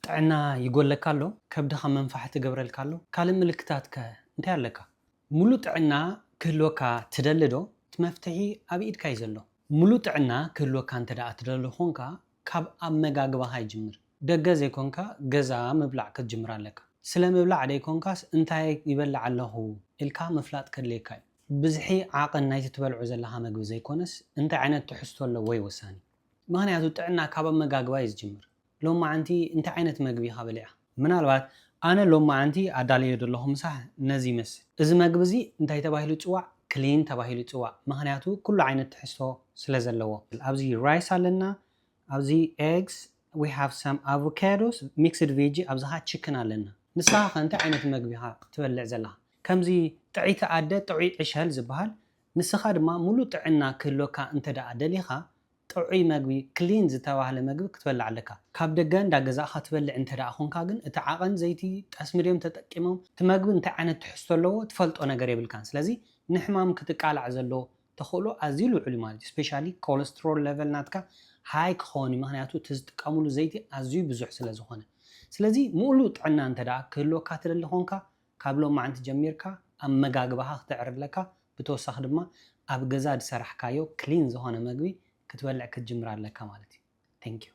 ጥዕና ይጎለካሎ ከብድኻ መንፋሕቲ ገብረልካሎ ካልእ ምልክታትከ እንታይ ኣለካ ሙሉእ ጥዕና ክህልወካ ትደሊ ዶ እቲ መፍትሒ ኣብ ኢድካ እዩ ዘሎ ሙሉእ ጥዕና ክህልወካ እንተደኣ ትደሊ ኮንካ ካብ ኣመጋግባኻ ይጅምር ደገ ዘይኮንካ ገዛ ምብላዕ ክትጅምር ኣለካ ስለ ምብላዕ ደይኮንካስ እንታይ ይበልዕ ኣለኹ ኢልካ ምፍላጥ ከድልየካ እዩ ብዝሒ ዓቕን ናይቲ ትበልዑ ዘለኻ ምግቢ ዘይኮነስ እንታይ ዓይነት ትሕዝቶ ኣለዎ ይወሳኒ ምክንያቱ ጥዕና ካብ ኣመጋግባ እዩ ዝጅምር ሎማዓንቲ እንታይ ዓይነት ምግቢ ኢኻ በሊዕኻ ምናልባት ኣነ ሎማዓንቲ ኣዳልዮ ዘለኹ ምሳሕ ነዚ ይመስል እዚ ምግቢ እዚ እንታይ ተባሂሉ ይፅዋዕ ክሊን ተባሂሉ ይፅዋዕ ምክንያቱ ኩሉ ዓይነት ትሕዝቶ ስለ ዘለዎ ኣብዚ ራይስ ኣለና ኣብዚ ኤግስ we have some avocados mixed veg ኣብዛኻ chicken ኣለና ንስኻ እንታይ ዓይነት ምግቢ ኢኻ ትበልዕ ዘለኻ ከምዚ ጥዒቲ ኣደ ጥዑይ ዕሸል ዝበሃል ንስኻ ድማ ሙሉእ ጥዕና ክህልወካ እንተደኣ ደሊኻ ጥዑይ ምግቢ ክሊን ዝተባህለ ምግቢ ክትበልዕ ኣለካ ካብ ደገ እንዳገዛእኻ ትበልዕ እንተደኣ ኮንካ ግን እቲ ዓቐን ዘይቲ ጠስሚድዮም ተጠቂሞም እቲ ምግቢ እንታይ ዓይነት ትሕዝቶ ኣለዎ ትፈልጦ ነገር የብልካን ስለዚ ንሕማም ክትቃላዕ ዘሎ ተኽእሎ ኣዝዩ ልዑል እዩ ማለት እዩ ስፔሻሊ ኮሌስትሮል ሌቨል ናትካ ሃይ ክኾን ምክንያቱ እቲ ዝጥቀምሉ ዘይቲ ኣዝዩ ብዙሕ ስለ ዝኾነ ስለዚ ሙሉእ ጥዕና እንተደኣ ክህልወካ ትደሊ ኮንካ ካብ ሎማዓንቲ ጀሚርካ ኣመጋግባኻ ክትዕርለካ ብተወሳኺ ድማ ኣብ ገዛ ዝሰራሕካዮ ክሊን ዝኾነ ምግቢ ክትበልዕ ክትጅምር ኣለካ ማለት እዩ ቴንክ ዩ